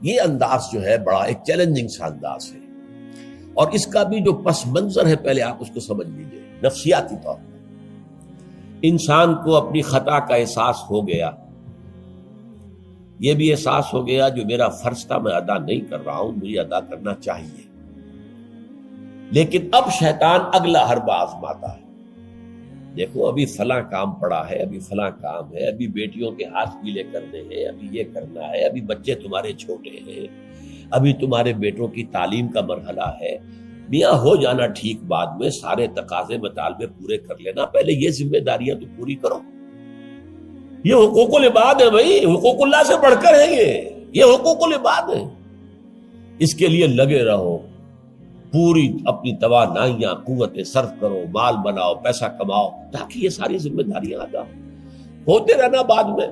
یہ انداز جو ہے بڑا ایک چیلنجنگ سا انداز ہے، اور اس کا بھی جو پس منظر ہے پہلے آپ اس کو سمجھ لیجئے۔ نفسیاتی طور پر انسان کو اپنی خطا کا احساس ہو گیا، یہ بھی احساس ہو گیا جو میرا فرض تھا میں ادا نہیں کر رہا ہوں، مجھے ادا کرنا چاہیے، لیکن اب شیطان اگلا حربہ آزماتا ہے۔ دیکھو ابھی فلاں کام پڑا ہے، ابھی فلاں کام ہے، ابھی بیٹیوں کے ہاتھ پیلے کرنے ہیں، ابھی یہ کرنا ہے، ابھی بچے تمہارے چھوٹے ہیں، ابھی تمہارے بیٹوں کی تعلیم کا مرحلہ ہے، میاں ہو جانا ٹھیک، بعد میں سارے تقاضے مطالبے پورے کر لینا، پہلے یہ ذمہ داریاں تو پوری کرو۔ یہ حقوق العباد ہے بھائی، حقوق اللہ سے بڑھ کر ہے، یہ حقوق العباد ہے، اس کے لیے لگے رہو، پوری اپنی توانائیاں قوتیں صرف کرو، مال بناؤ، پیسہ کماؤ، تاکہ یہ ساری ذمہ داریاں ادا ہوتے رہنا۔ بعد میں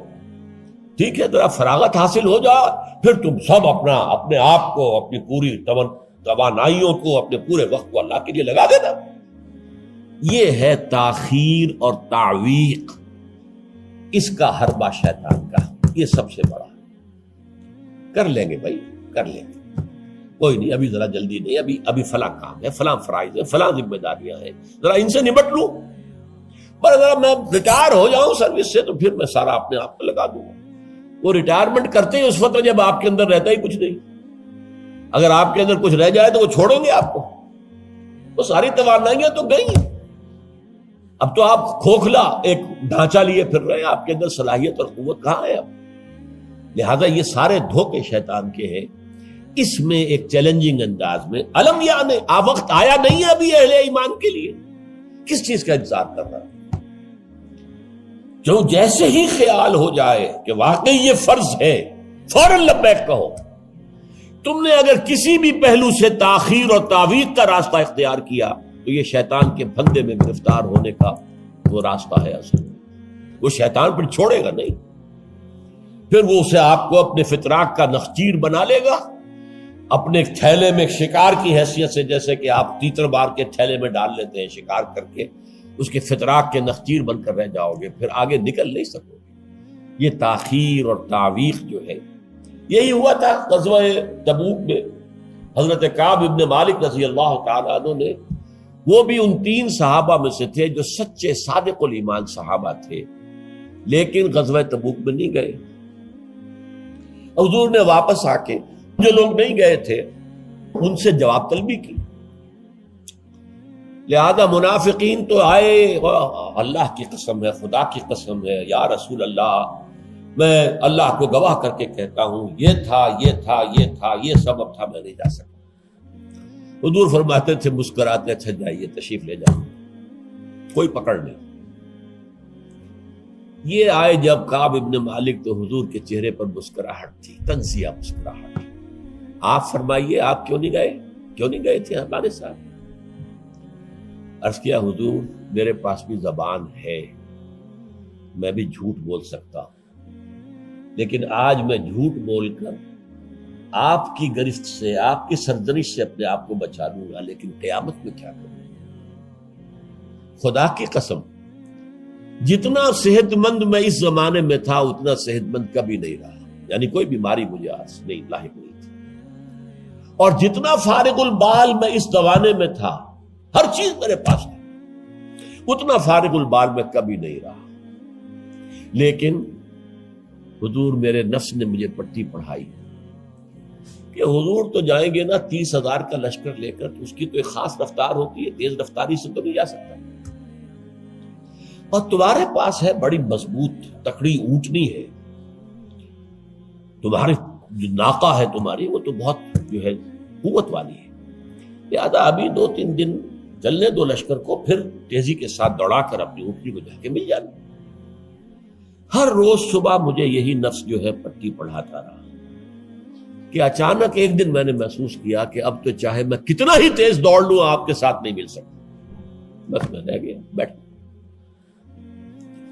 ٹھیک ہے ذرا فراغت حاصل ہو جائے، پھر تم سب اپنے آپ کو، اپنی پوری توانائیوں کو، اپنے پورے وقت کو اللہ کے لیے لگا دینا۔ یہ ہے تاخیر اور تعویق، اس کا حربہ شیطان کا، یہ سب سے بڑا۔ کر لیں گے بھائی، کر لیں گے، کوئی نہیں، ابھی ذرا جلدی نہیں، ابھی فلاں کام ہے، فلاں فرائض ہے، فلاں ذمہ داریاں ہیں، ذرا ان سے نمٹ لوں، پر اگر میں ریٹائر ہو جاؤں سروس سے تو پھر میں سارا اپنے آپ کو لگا دوں گا۔ وہ ریٹائرمنٹ کرتے ہیں اس وقت جب آپ کے اندر رہتا ہی کچھ نہیں، اگر آپ کے اندر کچھ رہ جائے تو وہ چھوڑیں گے آپ کو، وہ ساری توانائیاں تو گئی، اب تو آپ کھوکھلا ایک ڈھانچہ لیے پھر رہے ہیں، آپ کے اندر صلاحیت اور قوت کہاں ہے اب؟ لہذا یہ سارے دھوکے شیطان کے ہیں۔ اس میں ایک چیلنجنگ انداز میں علم یعنی وقت آیا نہیں ہے ابھی اہل ایمان کے لیے، کس چیز کا انتظار کر رہا ہے؟ جو جیسے ہی خیال ہو جائے کہ واقعی یہ فرض ہے، فوراً لبیک کہو۔ تم نے اگر کسی بھی پہلو سے تاخیر اور تعویق کا راستہ اختیار کیا تو یہ شیطان کے پھندے میں گرفتار ہونے کا وہ راستہ ہے اصل۔ وہ شیطان پھر چھوڑے گا نہیں، پھر وہ اسے آپ کو اپنے فتراک کا نخچیر بنا لے گا، اپنے تھیلے میں شکار کی حیثیت سے، جیسے کہ آپ تیتر بار کے تھیلے میں ڈال لیتے ہیں شکار کر کے، اس کے فتراک کے نخچیر بن کر رہ جاؤ گے، پھر آگے نکل نہیں سکو گے۔ یہ تاخیر اور تعویق جو ہے، یہی ہوا تھا غزوہ تبوک میں۔ حضرت کعب ابن مالک رضی اللہ تعالیٰ عنہ نے، وہ بھی ان 3 صحابہ میں سے تھے جو سچے صادق الایمان صحابہ تھے، لیکن غزوہ تبوک میں نہیں گئے۔ حضور نے واپس آ کے جو لوگ نہیں گئے تھے ان سے جواب طلبی کی، لہذا منافقین تو آئے، اللہ کی قسم ہے، خدا کی قسم ہے یا رسول اللہ، میں اللہ کو گواہ کر کے کہتا ہوں یہ تھا یہ تھا یہ تھا، یہ سبب تھا، میں نہیں جا سکتا۔ حضور فرماتے تھے مسکراتے، اچھا جائیے تشریف لے جائیں، کوئی پکڑ نہیں۔ یہ آئے جب کعب ابن مالک تو حضور کے چہرے پر مسکراہٹ تھی، تنزیہ مسکراہٹ۔ آپ فرمائیے آپ کیوں نہیں گئے تھے ہمارے ساتھ؟ عرض کیا حضور میرے پاس بھی زبان ہے، میں بھی جھوٹ بول سکتا ہوں، لیکن آج میں جھوٹ بول کر آپ کی گرفت سے، آپ کی سرزنش سے اپنے آپ کو بچا لوں گا، لیکن قیامت میں کیا کروں؟ خدا کی قسم جتنا صحت مند میں اس زمانے میں تھا اتنا صحت مند کبھی نہیں رہا، یعنی کوئی بیماری مجھے آج نہیں لاحق نہیں تھی، اور جتنا فارغ البال میں اس زمانے میں تھا، ہر چیز میرے پاس تھی، اتنا فارغ البال میں کبھی نہیں رہا۔ لیکن حضور میرے نفس نے مجھے پٹی پڑھائی کہ حضور تو جائیں گے نا 30,000 کا لشکر لے کر، تو اس کی تو ایک خاص رفتار ہوتی ہے، تیز رفتاری سے تو نہیں جا سکتا، اور تمہارے پاس ہے بڑی مضبوط تکڑی اونٹنی ہے، تمہاری جو ناقہ ہے تمہاری وہ تو بہت جو ہے قوت والی ہے، لہذا ابھی 2-3 دن چلنے دو لشکر کو، پھر تیزی کے ساتھ دوڑا کر اپنی اونٹنی کو جا کے مل جانا۔ ہر روز صبح مجھے یہی نفس جو ہے پٹی پڑھاتا رہا کہ اچانک ایک دن میں نے محسوس کیا کہ اب تو چاہے میں کتنا ہی تیز دوڑ لوں آپ کے ساتھ نہیں مل سکتا، بس میں رہ گیا بیٹھ،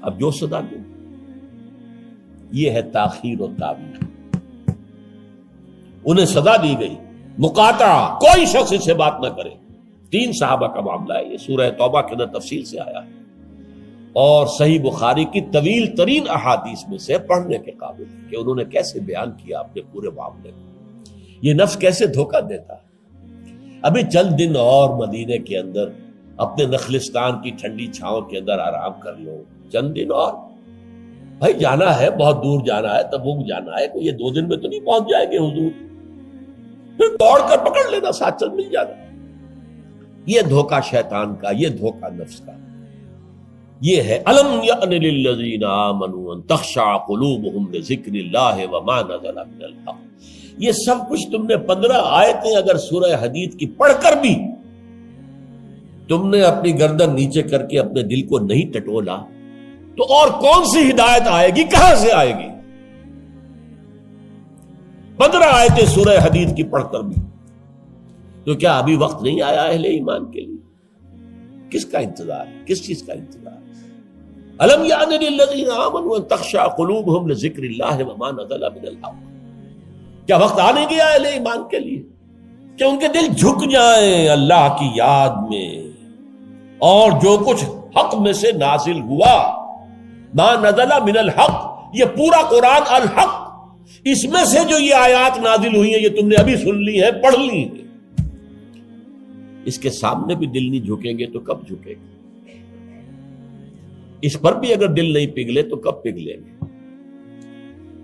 اب جو صدا دوں۔ یہ ہے تاخیر و تعویق۔ انہیں سزا دی گئی، مقاطعہ، کوئی شخص اس سے بات نہ کرے۔ 3 صحابہ کا معاملہ ہے، یہ سورہ توبہ کے اندر تفصیل سے آیا ہے، اور صحیح بخاری کی طویل ترین احادیث میں سے پڑھنے کے قابل ہے کہ انہوں نے کیسے بیان کیا اپنے پورے معاملے کو۔ یہ نفس کیسے دھوکہ دیتا ہے. ابھی چند دن اور مدینے کے اندر اپنے نخلستان کی ٹھنڈی چھاؤں کے اندر آرام کر لو، چند دن اور. بھائی جانا ہے، بہت دور جانا ہے، تبوک جانا ہے، کوئی یہ 2 دن میں تو نہیں پہنچ جائے گے حضور. پھر دوڑ کر پکڑ لینا، ساتھ چل مل جانا. یہ دھوکہ شیطان کا، یہ دھوکہ نفس کا. یہ ہے الم یأن للذین آمنوا ان تخشع قلوبہم لذکر اللہ وما نزل من الحق. یہ سب کچھ تم نے 15 آیتیں اگر سورہ حدید کی پڑھ کر بھی تم نے اپنی گردن نیچے کر کے اپنے دل کو نہیں ٹٹولا تو اور کون سی ہدایت آئے گی، کہاں سے آئے گی؟ 15 آیتیں سورہ حدید کی پڑھ کر بھی. تو کیا ابھی وقت نہیں آیا اہل ایمان کے لیے؟ کس کا انتظار ہے؟ کس چیز کا انتظار؟ الم یعن للذین آمنوا ان تخشع قلوبہم لذکر اللہ وما نزل من الحق. کیا وقت آنے گیا اہل ایمان کے لیے کہ ان کے دل جھک جائیں اللہ کی یاد میں، اور جو کچھ حق میں سے نازل ہوا، ما نزل من الحق، یہ پورا قرآن الحق، اس میں سے جو یہ آیات نازل ہوئی ہیں یہ تم نے ابھی سن لی ہیں، پڑھ لی ہیں، اس کے سامنے بھی دل نہیں جھکیں گے تو کب جھکیں گے؟ اس پر بھی اگر دل نہیں پگھلے تو کب پگھلیں گے؟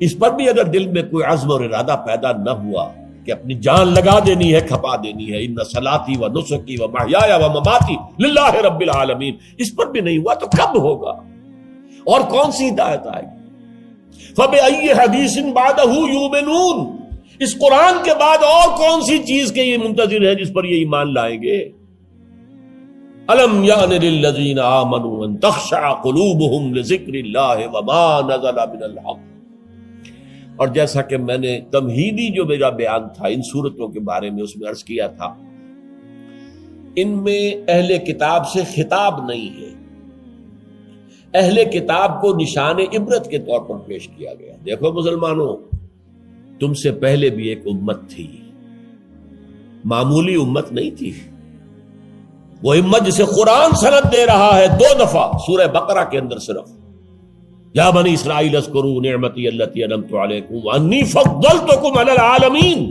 اس پر بھی اگر دل میں کوئی عزم اور ارادہ پیدا نہ ہوا کہ اپنی جان لگا دینی ہے، کھپا دینی ہے، ان صلاتی و نسکی و محیایا و مماتی للہ رب العالمین، اس پر بھی نہیں ہوا تو کب ہوگا؟ اور کون سی ہدایت آئے گی؟ فبأی حدیث بعدہ یؤمنون، اس قرآن کے بعد اور کون سی چیز کے یہ منتظر ہے جس پر یہ ایمان لائیں گے؟ الم یعن للذین آمنوا ان تخشع قلوبہم لذکر اللہ وما نزل من الحق. اور جیسا کہ میں نے تمہیدی جو میرا بیان تھا ان صورتوں کے بارے میں، اس میں عرض کیا تھا ان میں اہل کتاب سے خطاب نہیں ہے، اہل کتاب کو نشان عبرت کے طور پر پیش کیا گیا. دیکھو مسلمانوں، تم سے پہلے بھی ایک امت تھی، معمولی امت نہیں تھی. وہ امت جسے قرآن سند دے رہا ہے 2 دفعہ سورہ بقرہ کے اندر صرف، یا بنی اسرائیل اذکروا نعمتی التی انعمت علیکم وانی فضلتکم علی العالمین.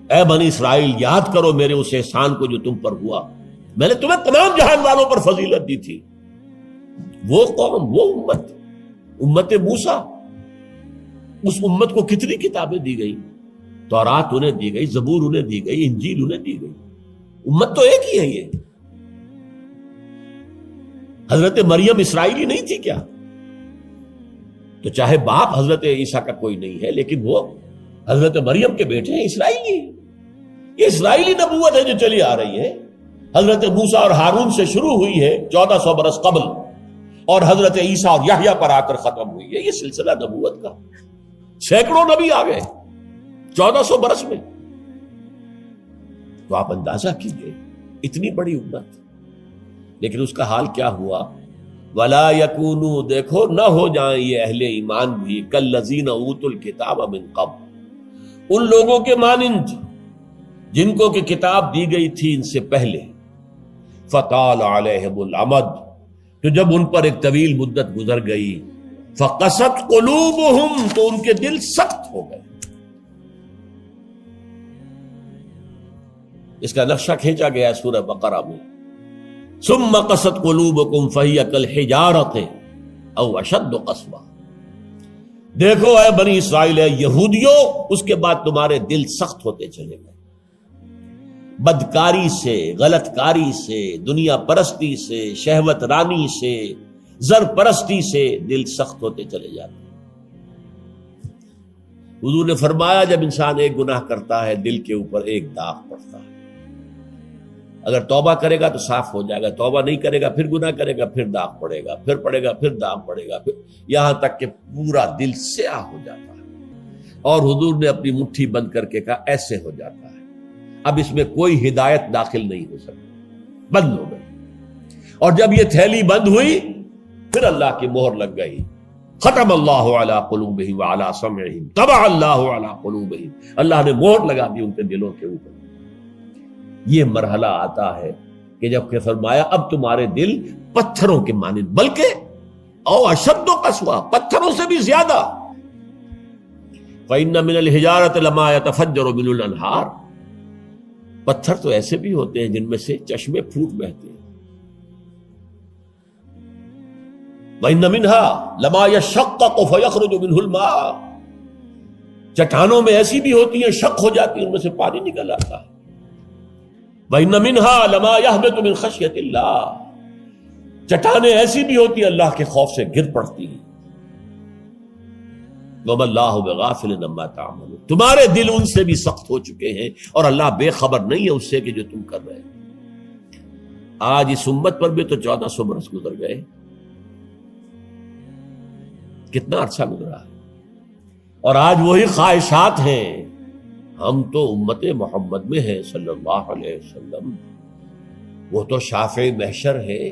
اے بنی اسرائیل یاد کرو میرے اس احسان کو جو تم پر ہوا، میں نے تمہیں تمام جہان والوں پر فضیلت دی تھی. وہ قوم، وہ امت، امت موسیٰ، اس امت کو کتنی کتابیں دی گئی؟ تورات انہیں دی گئی، زبور انہیں دی گئی، انجیل انہیں دی گئی. امت تو ایک ہی ہے. یہ حضرت مریم اسرائیلی نہیں تھی کیا؟ تو چاہے باپ حضرت عیسیٰ کا کوئی نہیں ہے لیکن وہ حضرت مریم کے بیٹے ہیں، اسرائیلی. یہ اسرائیلی نبوت ہے جو چلی آ رہی ہے. حضرت موسیٰ اور ہارون سے شروع ہوئی ہے 1400 برس قبل، اور حضرت عیسیٰ اور یحییٰ پر آ کر ختم ہوئی ہے. یہ سلسلہ نبوت کا، سینکڑوں نبی آ گئے 1400 برس میں. تو آپ اندازہ کیجئے اتنی بڑی امت، لیکن اس کا حال کیا ہوا؟ وَلَا يَكُونُوا، دیکھو نہ ہو جائیں یہ اہل ایمان بھی كَالَّذِينَ أُوتُوا الْكِتَابَ مِن قَبْلُ، ان لوگوں کے مانند جن کو کہ کتاب دی گئی تھی ان سے پہلے. فَطَالَ عَلَيْهِمُ الْأَمَدُ، تو جب ان پر ایک طویل مدت گزر گئی، فَقَسَتْ قُلُوبُهُمْ، تو ان کے دل سخت ہو گئے. اس کا نقشہ کھینچا گیا ہے سورہ بقرہ میں. ثم قست قلوبکم فہی کالحجارۃ او اشد قسوہ. دیکھو اے بنی اسرائیل، اے یہودیوں، اس کے بعد تمہارے دل سخت ہوتے چلے گئے. بدکاری سے، غلط کاری سے، دنیا پرستی سے، شہوت رانی سے، زر پرستی سے دل سخت ہوتے چلے جاتے. حضور نے فرمایا جب انسان ایک گناہ کرتا ہے دل کے اوپر ایک داغ پڑتا ہے. اگر توبہ کرے گا تو صاف ہو جائے گا، توبہ نہیں کرے گا پھر گناہ کرے گا، پھر داغ پڑے گا، پھر پڑے گا، پھر داغ پڑے گا، پھر یہاں تک کہ پورا دل سیاہ ہو جاتا ہے. اور حضور نے اپنی مٹھی بند کر کے کہا ایسے ہو جاتا ہے. اب اس میں کوئی ہدایت داخل نہیں ہو سکتی، بند ہو گئی. اور جب یہ تھیلی بند ہوئی پھر اللہ کی مہر لگ گئی. ختم اللہ علی قلوبہم وعلی سمعہم طبع اللہ علی قلوبہم، اللہ نے مہر لگا دی ان کے دلوں کے اوپر. یہ مرحلہ آتا ہے کہ جب کہ فرمایا اب تمہارے دل پتھروں کے مانند، بلکہ او اشد قسوہ، پتھروں سے بھی زیادہ. فَإِنَّ مِنَ الْحِجَارَةِ لَمَا يَتَفَجَّرُ مِنْهُ الْأَنْهَارُ، پتھر تو ایسے بھی ہوتے ہیں جن میں سے چشمے پھوٹ بہتے ہیں. وَإِنَّ مِنْهَا لَمَا يَشَّقَّقُ فَيَخْرُجُ مِنْهُ الْمَاءُ، چٹانوں میں ایسی بھی ہوتی ہیں شق ہو جاتی ہیں ان میں سے پانی نکل آتا ہے. وَإِنَّ مِنْهَا لَمَا يَهْبِطُ مِنْ خَشْيَةِ اللَّهِ، چٹانیں ایسی بھی ہوتی ہیں اللہ کے خوف سے گر پڑتی ہیں. وَمَا اللَّهُ بِغَافِلٍ عَمَّا تَعْمَلُونَ، تمہارے دل ان سے بھی سخت ہو چکے ہیں اور اللہ بے خبر نہیں ہے اس سے کہ جو تم کر رہے ہیں. آج اس امت پر بھی تو 1400 برس گزر گئے، کتنا عرصہ گزرا ہے، اور آج وہی خواہشات ہیں. ہم تو امت محمد میں ہیں صلی اللہ علیہ وسلم، وہ تو شافع محشر ہے،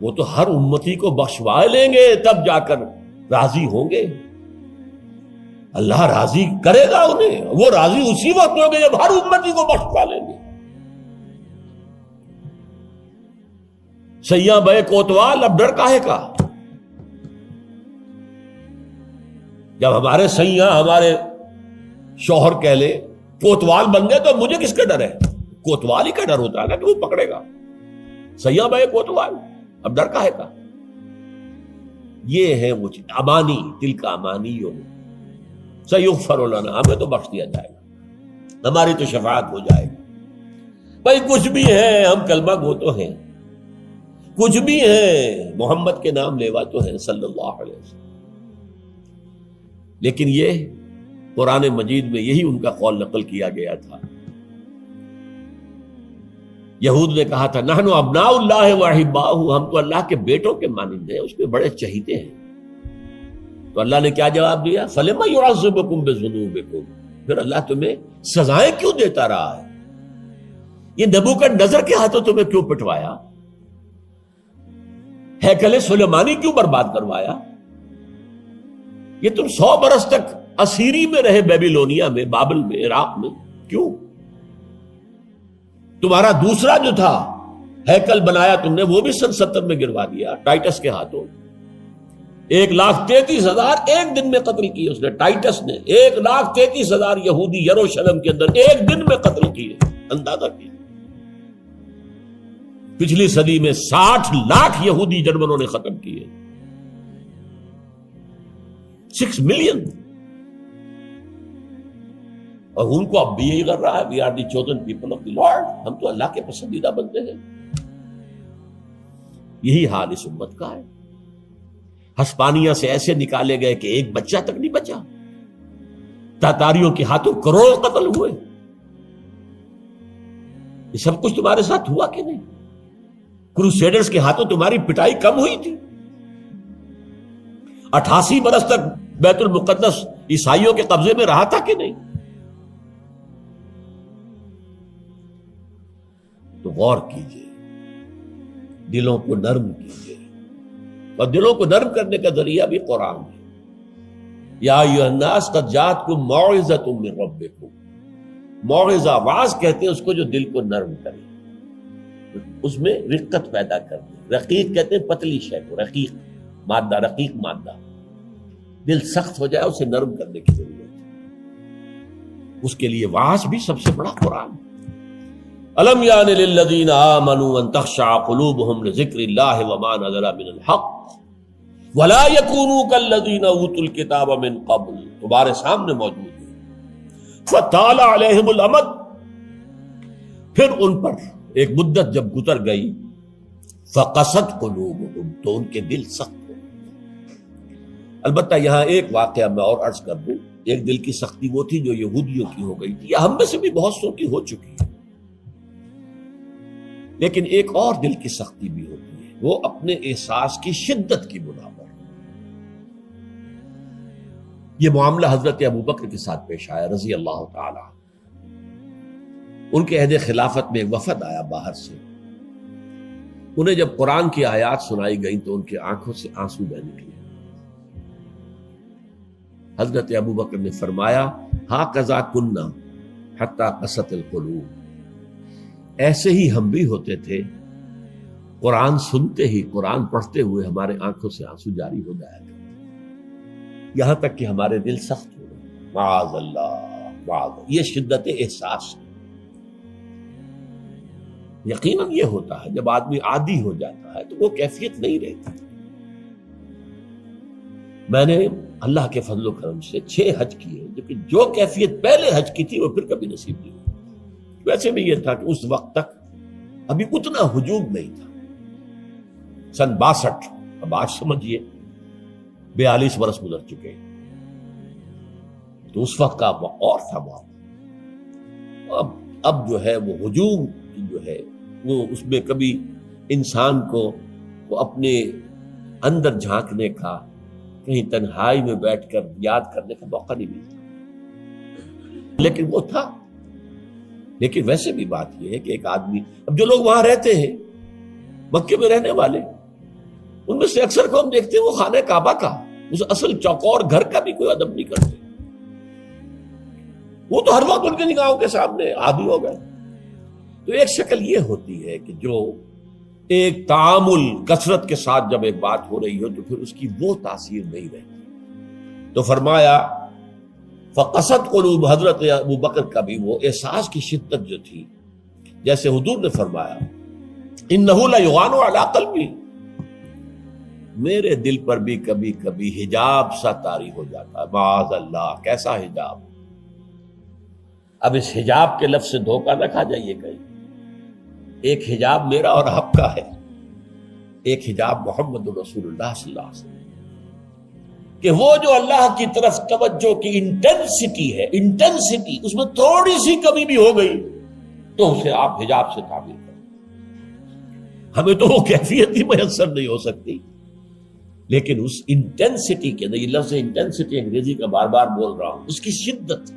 وہ تو ہر امتی کو بخشوا لیں گے تب جا کر راضی ہوں گے. اللہ راضی کرے گا انہیں، وہ راضی اسی وقت ہوں گے جب ہر امتی کو بخشوا لیں گے. سیاں بے کوتوال اب ڈر کاہے کا؟ جب ہمارے سیاں ہمارے شوہر کہہ لے کوتوال بن گئے تو مجھے کس کا ڈر ہے؟ کوتوال ہی کا ڈر ہوتا ہے نا کہ وہ پکڑے گا. سیاں بے کوتوال اب ڈر کاہے کا؟ یہ ہے وہ چیز امانی، دل کا امانی سیغفر لنا، ہمیں تو بخش دیا جائے گا، ہماری تو شفاعت ہو جائے گی. بھائی کچھ بھی ہے، ہم کلمہ گو تو ہیں، کچھ بھی ہے، محمد کے نام لیوا تو ہیں صلی اللہ علیہ وسلم. لیکن یہ قرآن مجید میں یہی ان کا قول نقل کیا گیا تھا. یہود نے کہا تھا نحن ابناء اللہ واحباؤہ، ہم تو اللہ کے بیٹوں کے مانند ہیں، اس کے بڑے چہیتے ہیں. تو اللہ نے کیا جواب دیا؟ فلما یعذبکم بذنوبکم، پھر اللہ تمہیں سزائیں کیوں دیتا رہا ہے؟ یہ نبوکدنضر کے ہاتھوں تمہیں کیوں پٹوایا؟ ہیکل سلیمانی کیوں برباد کروایا؟ یہ تم 100 برس تک اسیری میں رہے، بیبیلونیا میں، بابل میں، عراق میں، کیوں؟ تمہارا دوسرا جو تھا ہیکل بنایا تم نے، وہ بھی سن 70 میں گروا دیا ٹائٹس کے ہاتھوں. 1,33,000 ایک دن میں قتل کیے اس نے، ٹائٹس نے 1,33,000 یہودی یروشلم کے اندر ایک دن میں قتل کیے. اندازہ کیے پچھلی صدی میں 60 لاکھ یہودی جرمنوں نے ختم کیے. 6 ملین. اور ان کو اب بھی یہی کر رہا ہے we are the chosen people of the lord, ہم تو اللہ کے پسندیدہ بندے ہیں. یہی حال اس امت کا ہے. ہسپانیہ سے ایسے نکالے گئے کہ ایک بچہ تک نہیں بچا. تاتاریوں کے ہاتھوں کروڑ قتل ہوئے. یہ سب کچھ تمہارے ساتھ ہوا کہ نہیں؟ کروسیڈرز کے ہاتھوں تمہاری پٹائی کم ہوئی تھی؟ 88 برس تک بیت المقدس عیسائیوں کے قبضے میں رہا تھا کہ نہیں؟ تو غور کیجئے، دلوں کو نرم کیجئے، اور دلوں کو نرم کرنے کا ذریعہ بھی قرآن ہے. یا ایھا الناس قد جاءتکم موعظۃ من ربکم، موعظہ واعظ کہتے ہیں اس کو جو دل کو نرم کرے، اس میں رقت پیدا کر دے. رقیق کہتے ہیں پتلی شے کو، رقیق مادہ، رقیق مادہ. دل سخت ہو جائے اسے نرم کرنے کی ضرورت ہے. اس کے لیے واعظ بھی سب سے بڑا قرآن. الم یان للذین آمنوا ان تخشع قلوبهم لذکر اللہ وما نزل من الحق ولا یکونوا کالذین اوتوا الکتاب من قبل، تمہارے سامنے موجود ہے. فطال علیہم الامد، پھر ان پر ایک مدت جب گزر گئی، فقست قلوبهم، تو ان کے دل سخت ہو. البتہ یہاں ایک واقعہ میں اور عرض کر دوں. ایک دل کی سختی وہ تھی جو یہودیوں کی ہو گئی تھی، یا ہم میں سے بھی بہت سو کی ہو چکی ہے. لیکن ایک اور دل کی سختی بھی ہوتی ہے، وہ اپنے احساس کی شدت کی بنا پر. یہ معاملہ حضرت ابوبکر کے ساتھ پیش آیا رضی اللہ تعالی. ان کے عہد خلافت میں ایک وفد آیا باہر سے. انہیں جب قرآن کی آیات سنائی گئی تو ان کی آنکھوں سے آنسو بہ نکلے. حضرت ابوبکر نے فرمایا ہاکذا کنا حتی قست القلوب، ایسے ہی ہم بھی ہوتے تھے، قرآن سنتے ہی، قرآن پڑھتے ہوئے ہمارے آنکھوں سے آنسو جاری ہو جایا کرتے، یہاں تک کہ ہمارے دل سخت ہو گئے. معاذ اللہ معاذ اللہ، یہ شدت احساس ہے۔ یقیناً یہ ہوتا ہے جب آدمی عادی ہو جاتا ہے تو وہ کیفیت نہیں رہتی۔ میں نے اللہ کے فضل و کرم سے 6 حج کیے، لیکن جو کیفیت پہلے حج کی تھی وہ پھر کبھی نصیب نہیں ہوئی۔ ویسے بھی یہ تھا کہ اس وقت تک ابھی اتنا ہجوم نہیں تھا، سن 62، اب آج سمجھیے 42 برس گزر چکے ہیں، تو اس وقت کا اور تھا معاملہ۔ اب جو ہے وہ ہجوم جو ہے وہ اس میں کبھی انسان کو وہ اپنے اندر جھانکنے کا، کہیں تنہائی میں بیٹھ کر یاد کرنے کا موقع نہیں ملتا، لیکن وہ تھا۔ لیکن ویسے بھی بات یہ ہے کہ ایک آدمی، اب جو لوگ وہاں رہتے ہیں مکے میں رہنے والے، ان میں سے اکثر کو ہم دیکھتے ہیں وہ خانہ کعبہ کا اس اصل چوکور گھر کا بھی کوئی ادب نہیں کرتے، وہ تو ہر وقت ان کی نگاہوں کے سامنے عادی ہو گئے۔ تو ایک شکل یہ ہوتی ہے کہ جو ایک تعامل کثرت کے ساتھ جب ایک بات ہو رہی ہو تو پھر اس کی وہ تاثیر نہیں رہتی۔ تو فرمایا فقست قلوب، حضرت ابو بکر کا بھی وہ احساس کی شدت جو تھی، جیسے حضور نے فرمایا انہ لیغان علی قلبی، میرے دل پر بھی کبھی کبھی حجاب سا طاری ہو جاتا ہے۔ معاذ اللہ، کیسا حجاب؟ اب اس حجاب کے لفظ سے دھوکہ نہ کھا جائیے کہیں، ایک حجاب میرا اور آپ کا ہے، ایک حجاب محمد رسول اللہ صلی اللہ علیہ وسلم، کہ وہ جو اللہ کی طرف توجہ کی انٹینسٹی ہے، انٹینسٹی اس میں تھوڑی سی کمی بھی ہو گئی تو اسے آپ حجاب سے تعبیر کریں۔ ہمیں تو وہ کیفیت ہی میسر نہیں ہو سکتی، لیکن اس انٹینسٹی کے اندر، یہ لفظ انٹینسٹی انگریزی کا بار بار بول رہا ہوں، اس کی شدت،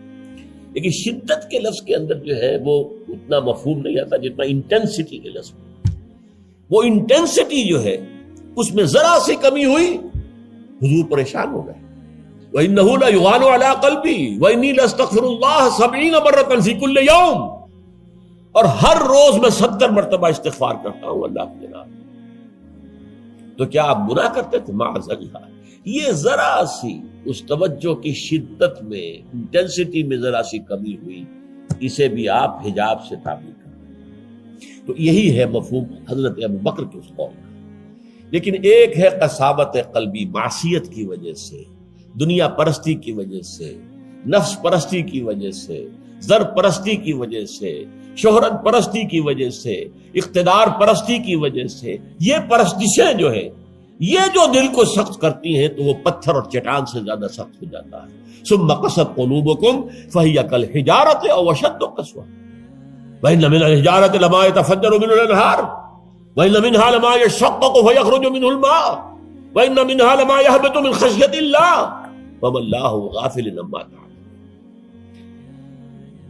لیکن شدت کے لفظ کے اندر جو ہے وہ اتنا مفہوم نہیں آتا جتنا انٹینسٹی کے لفظ میں۔ وہ انٹینسٹی جو ہے اس میں ذرا سی کمی ہوئی حضور پریشان ہو گئے۔ وَإِنَّهُ لَيُغَانُ عَلَىٰ قَلْبِي وَإِنِّي لَأَسْتَغْفِرُ اللَّهَ 70 مرة فِي كُلِّ يَوْمٍ، اور ہر روز میں 70 مرتبہ استغفار کرتا ہوں اللہ کے نام۔ تو کیا آپ گناہ کرتے تھے؟ معاذ اللہ، یہ ذرا سی اس توجہ کی شدت میں، انٹینسٹی میں ذرا سی کمی ہوئی، اسے بھی آپ حجاب سے تعبیر کریں۔ تو یہی ہے مفہوم حضرت ابو بکر کے اس قول کا۔ لیکن ایک ہے قساوت قلبی، معصیت کی وجہ سے، دنیا پرستی کی وجہ سے، نفس پرستی کی وجہ سے، زر پرستی کی وجہ سے، شہرت پرستی کی وجہ سے، اقتدار پرستی کی وجہ سے، یہ پرستشیں جو ہے یہ جو دل کو سخت کرتی ہیں تو وہ پتھر اور چٹان سے زیادہ سخت ہو جاتا ہے۔ ثم قست قلوبکم فہی کالحجارۃ او اشد قسوۃ وان من الحجارۃ لما يتفجر منه الانہار وان منها لما يشقق فيخرج منه الماء وان منها لما يهبط من خشیۃ اللہ وما اللہ غافل عما تعملون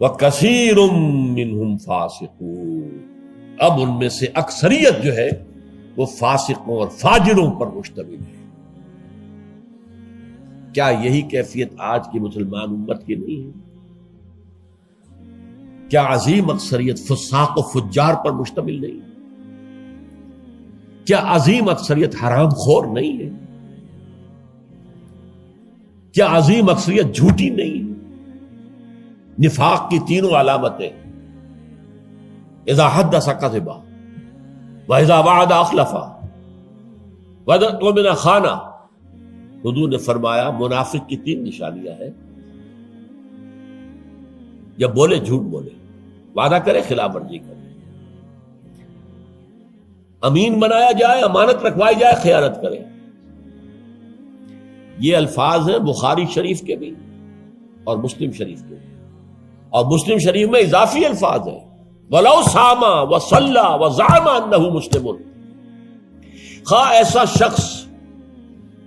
وکثیر منهم فاسقون۔ اب ان میں سے اکثریت جو ہے وہ فاسقوں اور فاجروں پر مشتمل ہے۔ کیا یہی کیفیت آج کی مسلمان امت کی نہیں ہے؟ کیا عظیم اکثریت فساق و فجار پر مشتمل نہیں؟ کیا عظیم اکثریت حرام خور نہیں ہے؟ کیا عظیم اکثریت جھوٹی نہیں ہے؟ نفاق کی تینوں علامتیں، اذا حدث کذب وَإِذَا وَعَدَ أَخْلَفَ وَإِذَا اؤْتُمِنَ خَانَ۔ حضور نے فرمایا منافق کی 3 نشانیاں ہیں، جب بولے جھوٹ بولے، وعدہ کرے خلاف ورزی کرے، امین بنایا جائے، امانت رکھوائی جائے، خیانت کرے۔ یہ الفاظ ہیں بخاری شریف کے بھی اور مسلم شریف کے بھی، اور مسلم شریف میں اضافی الفاظ ہیں وَلَوْ صَامَ وَصَلَّى وَزَعَمَ أَنَّهُ مُسْلِمٌ۔ خواہ ایسا شخص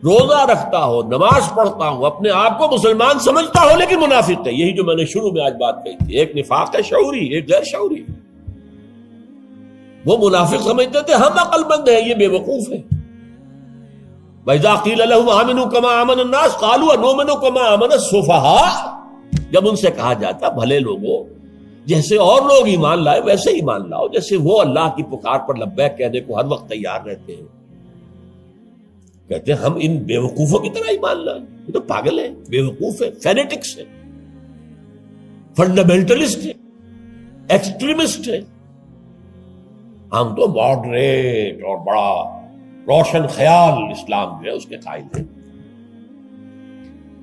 روزہ رکھتا ہو، نماز پڑھتا ہو، اپنے آپ کو مسلمان سمجھتا ہو، لیکن منافق ہے۔ یہی جو میں نے شروع میں آج بات کہی تھی، ایک نفاق ہے شعوری، ایک غیر شعوری۔ وہ منافق سمجھتے تھے ہم عقل مند ہیں، یہ بے وقوف ہے۔ وَإِذَا قِيلَ لَهُمْ آمِنُوا كَمَا آمَنَ النَّاسُ قَالُوا أَنُؤْمِنُ كَمَا آمَنَ السُّفَهَاءُ۔ جب ان سے کہا جاتا بھلے لوگوں، جیسے اور لوگ ایمان لائے ویسے ایمان لاؤ، جیسے وہ اللہ کی پکار پر لبیک کہنے کو ہر وقت تیار رہتے ہیں، کہتے ہیں ہم ان بے وقوفوں کی طرح ایمان لائیں، یہ تو پاگل ہیں، بے وقوف ہیں، فینیٹکس ہیں۔ فنڈامنٹلسٹ ہے، ایکسٹریمسٹ ہے. ہم تو ماڈریٹ اور بڑا روشن خیال اسلام جو ہے اس کے قائل ہیں.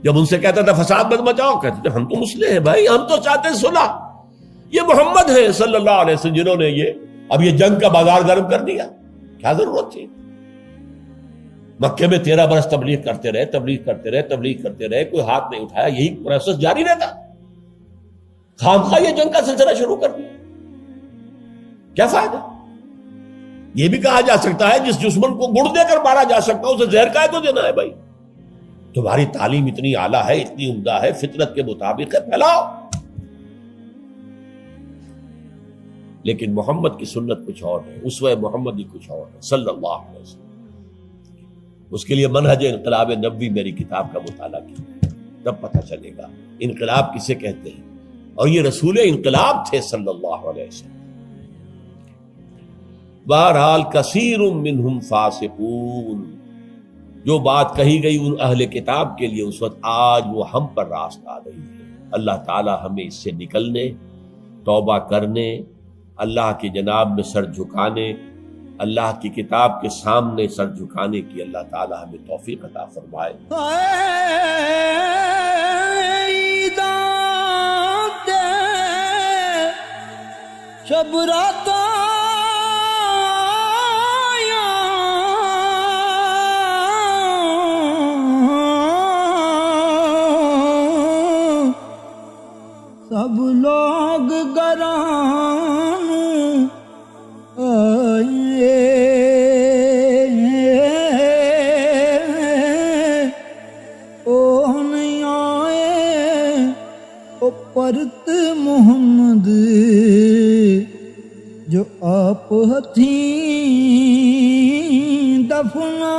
جب ان سے کہتا تھا فساد مت مچاؤ، کہتے تھے ہم تو مسلح ہیں بھائی، ہم تو چاہتے ہیں صلح. یہ محمد ہے صلی اللہ علیہ وسلم جنہوں نے یہ جنگ کا بازار گرم کر دیا. کیا ضرورت تھی؟ مکے میں 13 برس تبلیغ کرتے رہے، کوئی ہاتھ نہیں اٹھایا، یہی پروسیس جاری رہتا. خامخواہ یہ جنگ کا سلسلہ شروع کر دیا، کیا فائدہ؟ یہ بھی کہا جا سکتا ہے جس دشمن کو گڑ دے کر مارا جا سکتا ہے اسے زہر کا تو دینا ہے. بھائی تمہاری تعلیم اتنی اعلیٰ ہے، اتنی عمدہ ہے، فطرت کے مطابق ہے، پھیلاؤ. لیکن محمد کی سنت کچھ اور ہے، اسوہ محمدی کچھ اور ہے صلی اللہ علیہ وسلم. اس کے لیے منہج انقلاب نبوی میری کتاب کا مطالعہ کیا، تب پتہ چلے گا انقلاب کسے کہتے ہیں. اور یہ رسول انقلاب تھے صلی اللہ علیہ وسلم. بہرحال کثیر منہم فاسقون، جو بات کہی گئی ان اہل کتاب کے لیے اس وقت، آج وہ ہم پر راست آ رہی ہے. اللہ تعالی ہمیں اس سے نکلنے، توبہ کرنے، اللہ کی جناب میں سر جھکانے، اللہ کی کتاب کے سامنے سر جھکانے کی اللہ تعالی ہمیں توفیق عطا فرمائے. شب رات سب لوگ گران آئے، او نہیں آئے او پرت محمد جو آپ ہتھیں دفنا